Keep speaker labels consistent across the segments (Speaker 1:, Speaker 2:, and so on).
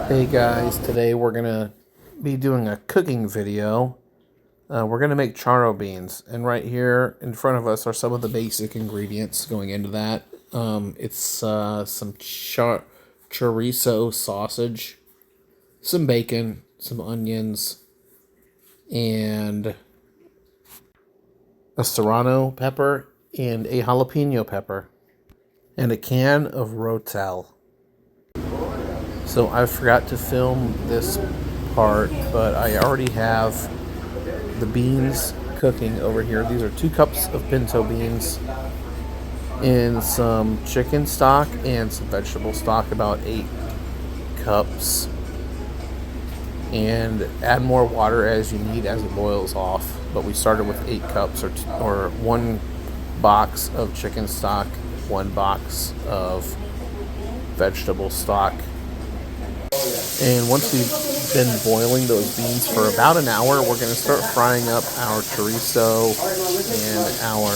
Speaker 1: Hey guys, today we're gonna be doing a cooking video. We're gonna make charro beans, and right here in front of us are some of the basic ingredients going into that. It's some chorizo sausage, some bacon, some onions, and a serrano pepper, and a jalapeno pepper, and a can of rotel. So I forgot to film this part, but I already have the beans cooking over here. These are 2 cups of pinto beans and some chicken stock and some vegetable stock, about 8 cups. And add more water as you need as it boils off. But we started with 8 cups or 1 box of chicken stock, 1 box of vegetable stock. And once we've been boiling those beans for about an hour, we're going to start frying up our chorizo and our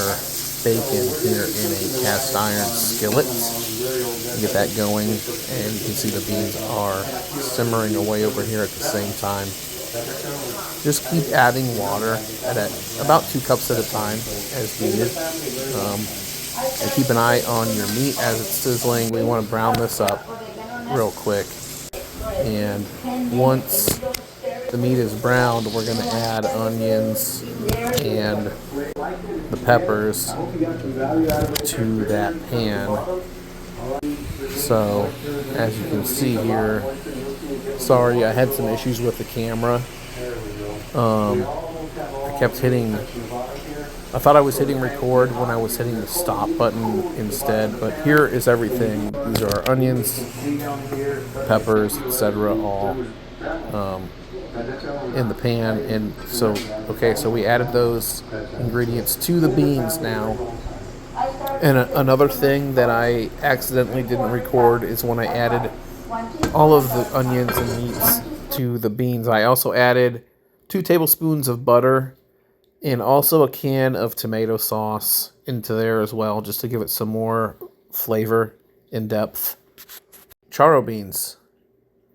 Speaker 1: bacon here in a cast iron skillet. Get that going, and you can see the beans are simmering away over here at the same time. Just keep adding water at about 2 cups at a time as needed. And keep an eye on your meat as it's sizzling. We want to brown this up real quick. And once the meat is browned, we're going to add onions and the peppers to that pan. So, as you can see here, sorry, I had some issues with the camera. I thought I was hitting record when I was hitting the stop button instead, but here is everything. These are our onions, peppers, etc., all in the pan. And so we added those ingredients to the beans now. And another thing that I accidentally didn't record is when I added all of the onions and meats to the beans, I also added 2 tablespoons of butter and also a can of tomato sauce into there as well, just to give it some more flavor and depth. Charro beans.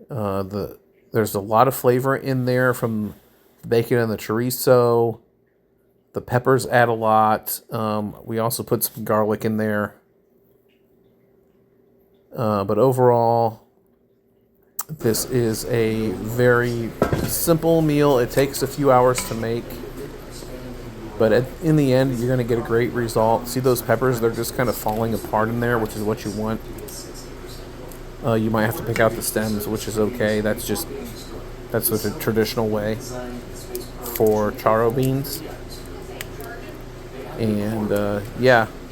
Speaker 1: There's a lot of flavor in there from the bacon and the chorizo. The peppers add a lot. We also put some garlic in there. But overall, this is a very simple meal. It takes a few hours to make. But in the end, you're going to get a great result. See those peppers? They're just kind of falling apart in there, which is what you want. You might have to pick out the stems, which is okay. That's the traditional way for charro beans. And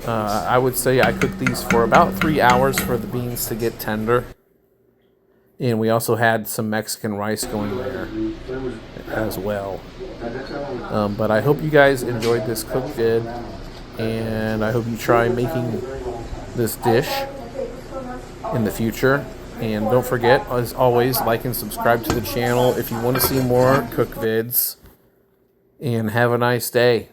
Speaker 1: I would say I cooked these for about 3 hours for the beans to get tender. And we also had some Mexican rice going there as well. But I hope you guys enjoyed this cook vid, and I hope you try making this dish in the future. And don't forget, as always, like and subscribe to the channel if you want to see more cook vids. And have a nice day.